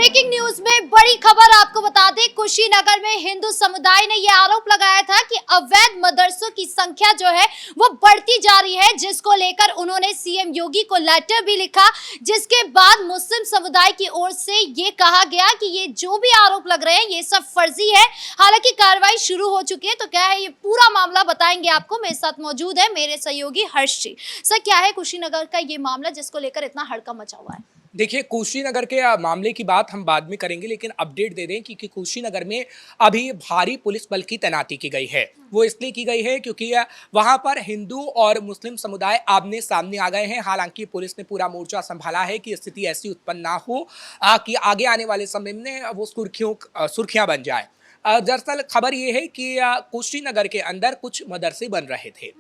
Breaking news में बड़ी खबर आपको बता दें, कुशीनगर में हिंदू समुदाय ने यह आरोप लगाया था कि अवैध मदरसों की संख्या जो है वो बढ़ती जा रही है, जिसको लेकर उन्होंने सीएम योगी को लेटर भी लिखा, जिसके बाद मुस्लिम समुदाय की ओर से ये कहा गया कि ये जो भी आरोप लग रहे हैं ये सब फर्जी है। हालांकि कार्रवाई शुरू हो चुकी है। तो क्या है ये पूरा मामला बताएंगे आपको। मेरे साथ मौजूद है मेरे सहयोगी हर्ष जी। सर, क्या है कुशीनगर का ये मामला जिसको लेकर इतना हड़कंप मचा हुआ है? देखिए, कुशीनगर के मामले की बात हम बाद में करेंगे, लेकिन अपडेट दे दें कि कुशीनगर में अभी भारी पुलिस बल की तैनाती की गई है। वो इसलिए की गई है क्योंकि वहां पर हिंदू और मुस्लिम समुदाय आमने सामने आ गए हैं। हालांकि पुलिस ने पूरा मोर्चा संभाला है कि स्थिति ऐसी उत्पन्न ना हो कि आगे आने वाले समय में वो सुर्खियां बन जाए। दरअसल खबर ये है कि कुशीनगर के अंदर कुछ मदरसे बन रहे थे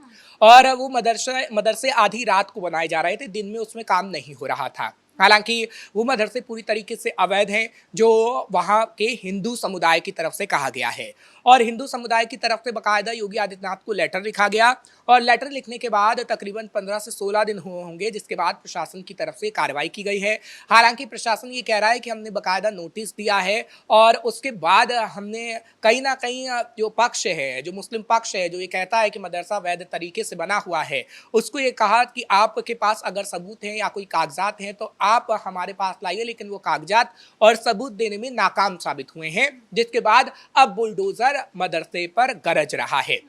और वो मदरसे आधी रात को बनाए जा रहे थे, दिन में उसमें काम नहीं हो रहा था। हालांकि वो मदरसे पूरी तरीके से अवैध हैं, जो वहाँ के हिंदू समुदाय की तरफ से कहा गया है और हिंदू समुदाय की तरफ से बाकायदा योगी आदित्यनाथ को लेटर लिखा गया और लेटर लिखने के बाद तकरीबन 15 से 16 दिन होंगे, जिसके बाद प्रशासन की तरफ से कार्रवाई की गई है। हालांकि प्रशासन ये कह रहा है कि हमने बाकायदा नोटिस दिया है और उसके बाद हमने कहीं ना कहीं जो पक्ष है, जो मुस्लिम पक्ष है, जो ये कहता है कि मदरसा वैध तरीके से बना हुआ है, उसको ये कहा कि आपके पास अगर सबूत हैं या कोई कागजात हैं तो आप हमारे पास लाइए, लेकिन वो कागजात और सबूत देने में नाकाम साबित हुए हैं, जिसके बाद अब बुलडोजर मदरसे पर गरज रहा है।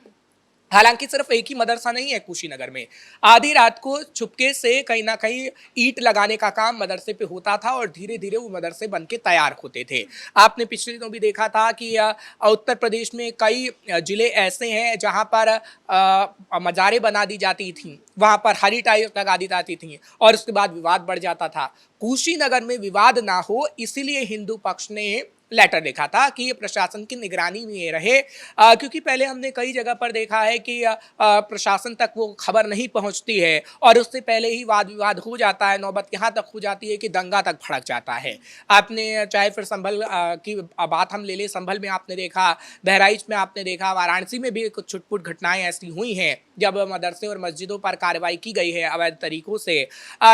हालांकि सिर्फ एक ही मदरसा नहीं है कुशीनगर में। आधी रात को चुपके से कहीं ना कहीं ईंट लगाने का काम मदरसे पे होता था और धीरे धीरे वो मदरसे बनके तैयार होते थे। आपने पिछले दिनों भी देखा था कि उत्तर प्रदेश में कई जिले ऐसे हैं जहां पर मज़ारें बना दी जाती थी, वहां पर हरी टाइल्स लगा दी जाती थी और उसके बाद विवाद बढ़ जाता था। कुशीनगर में विवाद ना हो इसीलिए हिंदू पक्ष ने लेटर लिखा था कि प्रशासन की निगरानी में ये रहे, क्योंकि पहले हमने कई जगह पर देखा है कि प्रशासन तक वो खबर नहीं पहुंचती है और उससे पहले ही वाद विवाद हो जाता है, नौबत यहाँ तक हो जाती है कि दंगा तक भड़क जाता है। आपने चाहे फिर संभल की बात हम ले लें, संभल में आपने देखा, बहराइच में आपने देखा, वाराणसी में भी कुछ छुटपुट घटनाएं ऐसी हुई हैं जब मदरसे और मस्जिदों पर कार्रवाई की गई है अवैध तरीकों से।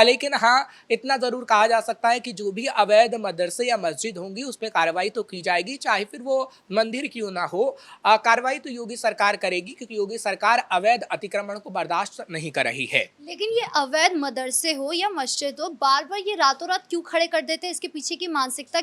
लेकिन हाँ, इतना ज़रूर कहा जा सकता है कि जो भी अवैध मदरसे या मस्जिद होंगी उस पर कार्रवाई तो की जाएगी, चाहे फिर वो मंदिर क्यों ना हो। कार्रवाई तो योगी सरकार करेगी, क्योंकि योगी सरकार अवैध अतिक्रमण को बर्दाश्त नहीं कर रही है। लेकिन ये अवैध मदरसे हो या मस्जिद हो, बार बार ये रातों रात क्यों खड़े कर देते हैं? इसके पीछे की मानसिकता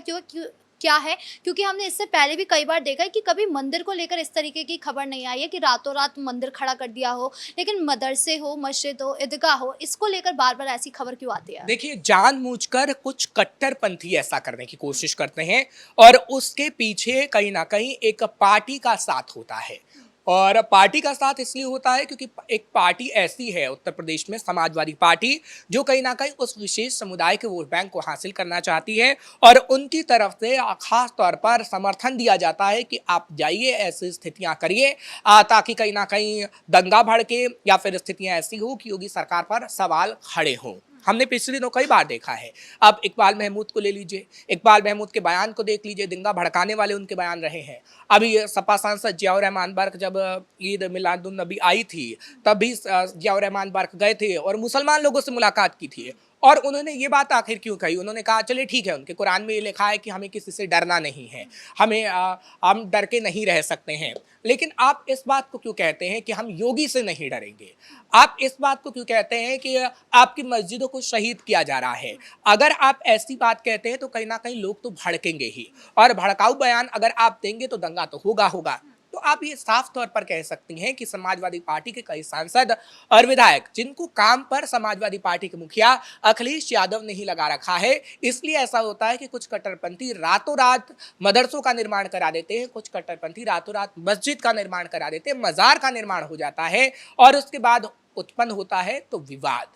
क्या है? क्योंकि हमने इससे पहले भी कई बार देखा है कि कभी मंदिर को लेकर इस तरीके की खबर नहीं आई है कि रातों रात मंदिर खड़ा कर दिया हो, लेकिन मदरसे हो, मस्जिद हो, ईदगाह हो, इसको लेकर बार बार ऐसी खबर क्यों आती है? देखिए, जानबूझकर कुछ कट्टरपंथी ऐसा करने की कोशिश करते हैं और उसके पीछे कहीं ना कहीं एक पार्टी का साथ होता है। और पार्टी का साथ इसलिए होता है क्योंकि एक पार्टी ऐसी है उत्तर प्रदेश में, समाजवादी पार्टी, जो कहीं ना कहीं उस विशेष समुदाय के वोट बैंक को हासिल करना चाहती है और उनकी तरफ से खास तौर पर समर्थन दिया जाता है कि आप जाइए, ऐसी स्थितियां करिए ताकि कहीं ना कहीं दंगा भड़के या फिर स्थितियां ऐसी हो कि योगी सरकार पर सवाल खड़े हों। हमने पिछले दिनों कई बार देखा है। अब इकबाल महमूद को ले लीजिए, इकबाल महमूद के बयान को देख लीजिए, दंगा भड़काने वाले उनके बयान रहे हैं। अभी सपा सांसद जियाउर रहमान बर्क जब ईद मिलादुन नबी आई थी, तब भी जियाउर रहमान बर्क गए थे और मुसलमान लोगों से मुलाकात की थी और उन्होंने ये बात आखिर क्यों कही? उन्होंने कहा चलिए ठीक है, उनके कुरान में ये लिखा है कि हमें किसी से डरना नहीं है, हम डर के नहीं रह सकते हैं, लेकिन आप इस बात को क्यों कहते हैं कि हम योगी से नहीं डरेंगे? आप इस बात को क्यों कहते हैं कि आपकी मस्जिदों को शहीद किया जा रहा है? अगर आप ऐसी बात कहते हैं तो कहीं ना कहीं लोग तो भड़केंगे ही और भड़काऊ बयान अगर आप देंगे तो दंगा तो होगा। तो आप ये साफ तौर पर कह सकती हैं कि समाजवादी पार्टी के कई सांसद और विधायक, जिनको काम पर समाजवादी पार्टी के मुखिया अखिलेश यादव ने ही लगा रखा है, इसलिए ऐसा होता है कि कुछ कट्टरपंथी रातों रात मदरसों का निर्माण करा देते हैं, कुछ कट्टरपंथी रातों रात मस्जिद का निर्माण करा देते हैं, मजार का निर्माण हो जाता है और उसके बाद उत्पन्न होता है तो विवाद।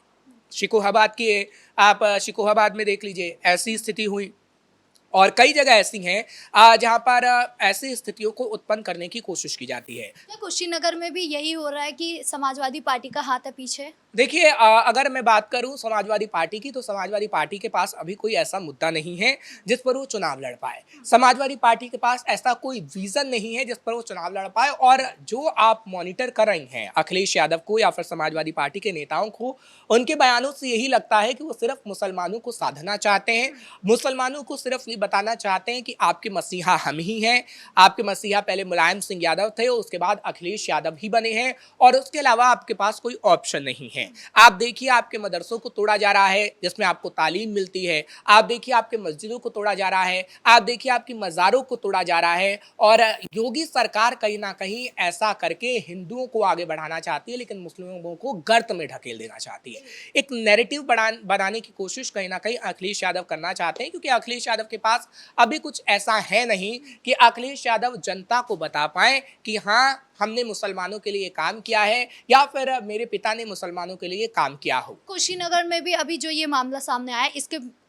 शिकोहाबाद में देख लीजिए, ऐसी स्थिति हुई और कई जगह ऐसी हैं जहां पर ऐसी स्थितियों को उत्पन्न करने की कोशिश की जाती है। क्या कुशीनगर में भी यही हो रहा है कि समाजवादी पार्टी का हाथ है पीछे? देखिए अगर मैं बात करूं समाजवादी पार्टी की, तो समाजवादी पार्टी के पास अभी कोई ऐसा मुद्दा नहीं है जिस पर वो चुनाव लड़ पाए। समाजवादी पार्टी के पास ऐसा कोई विजन नहीं है जिस पर वो चुनाव लड़ पाए। और जो आप मॉनिटर कर रही हैं अखिलेश यादव को या फिर समाजवादी पार्टी के नेताओं को, उनके बयानों से यही लगता है कि वो सिर्फ मुसलमानों को साधना चाहते हैं, मुसलमानों को सिर्फ ये बताना चाहते हैं कि आपके मसीहा हम ही हैं। आपके मसीहा पहले मुलायम सिंह यादव थे, उसके बाद अखिलेश यादव ही बने हैं, और उसके अलावा आपके पास कोई ऑप्शन नहीं है। आप देखिए आपके मदरसों को तोड़ा जा रहा है जिसमें आपको तालीम मिलती है, आप देखिए आपके मस्जिदों को तोड़ा जा रहा है, आप देखिए आपकी मज़ारों को तोड़ा जा रहा है। और योगी सरकार कहीं ना कहीं ऐसा करके हिंदुओं को आगे बढ़ाना चाहती है, लेकिन मुस्लिमों को गर्त में ढकेल देना चाहती है। एक नैरेटिव बनाने की कोशिश कहीं ना कहीं अखिलेश यादव करना चाहते हैं, क्योंकि अखिलेश यादव के पास अभी कुछ ऐसा है नहीं कि अखिलेश यादव जनता को बता पाए कि हाँ हमने मुसलमानों के लिए काम किया है या फिर मेरे पिता ने मुसलमानों के लिए काम किया हो। कुशीनगर में भी अभी जो ये मामला सामने आया है,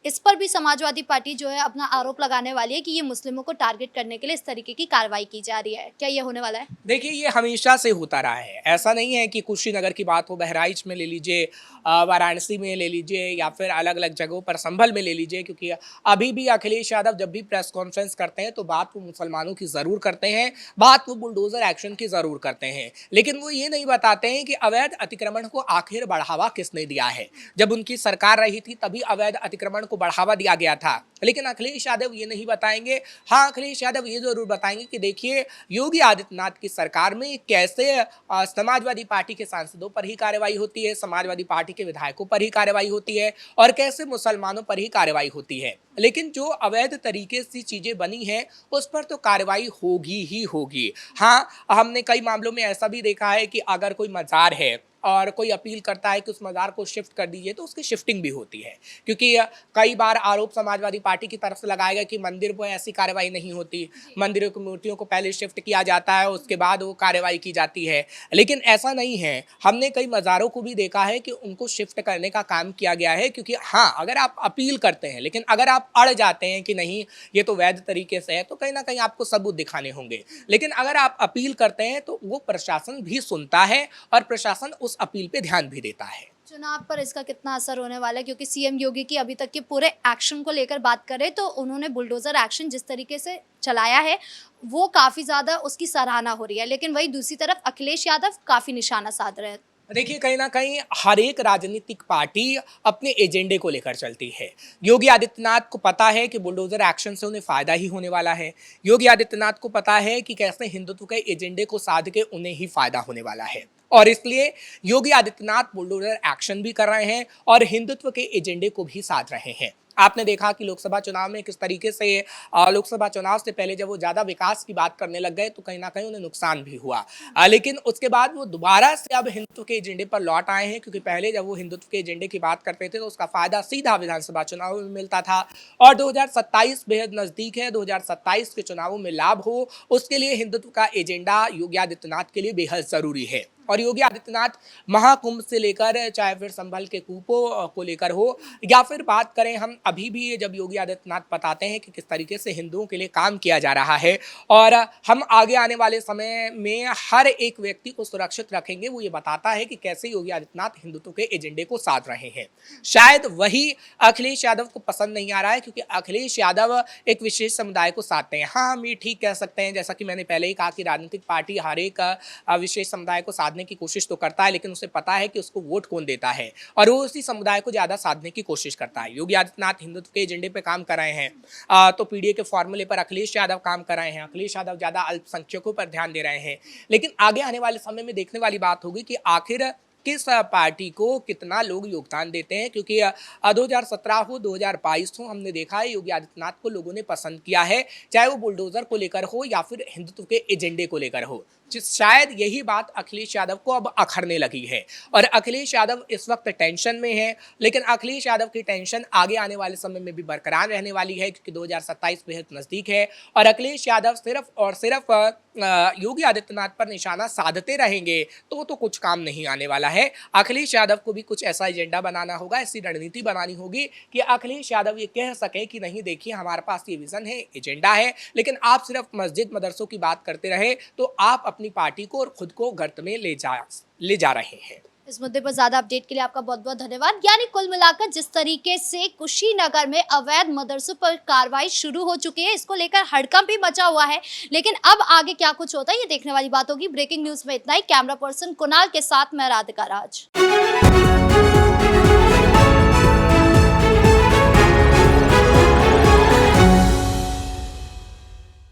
इस पर भी समाजवादी पार्टी जो है अपना आरोप लगाने वाली है कि ये मुस्लिमों को टारगेट करने के लिए इस तरीके की कार्रवाई की जा रही है। क्या ये होने वाला है? देखिए ये हमेशा से होता रहा है, ऐसा नहीं है कि कुशीनगर की बात हो, बहराइच में ले लीजिए, वाराणसी में ले लीजिए, या फिर अलग अलग जगहों पर संभल में ले लीजिए। क्योंकि अभी भी अखिलेश यादव जब भी प्रेस कॉन्फ्रेंस करते हैं तो बात वो मुसलमानों की ज़रूर करते हैं, बात वो बुलडोजर एक्शन की ज़रूर करते हैं, लेकिन वो ये नहीं बताते हैं कि अवैध अतिक्रमण को आखिर बढ़ावा किसने दिया है। जब उनकी सरकार रही थी तभी अवैध अतिक्रमण को बढ़ावा दिया गया था, लेकिन अखिलेश यादव ये नहीं बताएंगे। हाँ, अखिलेश यादव ये जरूर बताएंगे कि देखिए योगी आदित्यनाथ की सरकार में कैसे समाजवादी पार्टी के सांसदों पर ही कार्रवाई होती है, समाजवादी पार्टी के विधायकों पर ही कार्रवाई होती है, और कैसे मुसलमानों पर ही कार्रवाई होती है। लेकिन जो अवैध तरीके से चीजें बनी हैं उस पर तो कार्रवाई होगी ही होगी। हाँ, हमने कई मामलों में ऐसा भी देखा है कि अगर कोई मजार है और कोई अपील करता है कि उस मज़ार को शिफ्ट कर दीजिए, तो उसकी शिफ्टिंग भी होती है। क्योंकि कई बार आरोप समाजवादी पार्टी की तरफ से लगाया गया कि मंदिर पर ऐसी कार्रवाई नहीं होती, मंदिरों की मूर्तियों को पहले शिफ्ट किया जाता है, उसके बाद वो कार्रवाई की जाती है। लेकिन ऐसा नहीं है, हमने कई मज़ारों को भी देखा है कि उनको शिफ्ट करने का काम किया गया है। क्योंकि हाँ, अगर आप अपील करते हैं लेकिन अगर आप अड़ जाते हैं कि नहीं ये तो वैध तरीके से है, तो कहीं ना कहीं आपको सबूत दिखाने होंगे। लेकिन अगर आप अपील करते हैं तो वो प्रशासन भी सुनता है और प्रशासन उस अपील पे ध्यान भी देता है। चुनाव पर इसका कितना असर होने वाला है? क्योंकि सीएम योगी की अभी तक के पूरे एक्शन को लेकर बात करें तो उन्होंने बुलडोजर एक्शन जिस तरीके से चलाया है वो काफी ज्यादा उसकी सराहना हो रही है, लेकिन वही दूसरी तरफ अखिलेश यादव काफी निशाना साध रहे हैं। देखिए कहीं ना कहीं हर एक राजनीतिक पार्टी अपने एजेंडे को लेकर चलती है। योगी आदित्यनाथ को पता है कि बुलडोजर एक्शन से उन्हें फायदा ही होने वाला है। योगी आदित्यनाथ को पता है कि कैसे हिंदुत्व के एजेंडे को साध के उन्हें ही फायदा होने वाला है, और इसलिए योगी आदित्यनाथ बुलडोजर एक्शन भी कर रहे हैं और हिंदुत्व के एजेंडे को भी साध रहे हैं। आपने देखा कि लोकसभा चुनाव में किस तरीके से लोकसभा चुनाव से पहले जब वो ज़्यादा विकास की बात करने लग गए तो कहीं ना कहीं उन्हें नुकसान भी हुआ। लेकिन उसके बाद वो दोबारा से अब हिंदुत्व के एजेंडे पर लौट आए हैं, क्योंकि पहले जब वो हिंदुत्व के एजेंडे की बात करते थे तो उसका फायदा सीधा विधानसभा चुनाव में मिलता था। और 2027 बेहद नज़दीक है, 2027 के चुनावों में लाभ हो उसके लिए हिंदुत्व का एजेंडा योगी आदित्यनाथ के लिए बेहद ज़रूरी है। और योगी आदित्यनाथ महाकुंभ से लेकर चाहे फिर संभल के कूपों को लेकर हो, या फिर बात करें हम अभी भी जब योगी आदित्यनाथ बताते हैं कि किस तरीके से हिंदुओं के लिए काम किया जा रहा है और हम आगे आने वाले समय में हर एक व्यक्ति को सुरक्षित रखेंगे, वो ये बताता है कि कैसे योगी आदित्यनाथ हिंदुत्व के एजेंडे को साध रहे हैं। शायद वही अखिलेश यादव को पसंद नहीं आ रहा है, क्योंकि अखिलेश यादव एक विशेष समुदाय को साधते हैं। हाँ, हम ये ठीक कह सकते हैं, जैसा कि मैंने पहले ही कहा कि राजनीतिक पार्टी हर एक विशेष समुदाय को साधने की कोशिश तो करता है, लेकिन उसे पता है कि उसको वोट कौन देता है और वो उसी समुदाय को ज्यादा साधने की कोशिश करता है। योगी आदित्यनाथ हिंदुत्व के एजेंडे पे काम कर रहे हैं तो पीडीए के फॉर्मूले पर अखिलेश यादव काम कर रहे हैं। अखिलेश यादव ज्यादा अल्पसंख्यकों पर ध्यान दे रहे हैं। लेकिन आगे आने वाले समय में देखने वाली बात होगी कि आखिर किस पार्टी को कितना लोग योगदान देते हैं, क्योंकि 2017 हो 2022 हो हमने देखा है योगी आदित्यनाथ को लोगों ने पसंद किया है, चाहे वो बुलडोजर को लेकर हो या फिर हिंदुत्व के एजेंडे को लेकर हो। शायद यही बात अखिलेश यादव को अब अखरने लगी है और अखिलेश यादव इस वक्त टेंशन में है, लेकिन अखिलेश यादव की टेंशन आगे आने वाले समय में भी बरकरार रहने वाली है, क्योंकि 2027 बेहद नजदीक है और अखिलेश यादव सिर्फ और सिर्फ योगी आदित्यनाथ पर निशाना साधते रहेंगे तो कुछ काम नहीं आने वाला है। अखिलेश यादव को भी कुछ ऐसा एजेंडा बनाना होगा, ऐसी रणनीति बनानी होगी कि अखिलेश यादव ये कह सके कि नहीं देखिए हमारे पास ये विजन है, एजेंडा है, लेकिन आप सिर्फ मस्जिद मदरसों की बात करते रहे तो आप अपनी पार्टी को और खुद को गर्त में ले जा रहे हैं। इस मुद्दे पर ज्यादा अपडेट के लिए आपका बहुत बहुत धन्यवाद। यानी कुल मिलाकर जिस तरीके से कुशीनगर में अवैध मदरसों पर कार्रवाई शुरू हो चुकी है, इसको लेकर हड़कंप भी मचा हुआ है। लेकिन अब आगे क्या कुछ होता है ये देखने वाली बात होगी। ब्रेकिंग न्यूज में इतना ही। कैमरा पर्सन कुणाल के साथ मैं राधिका राज।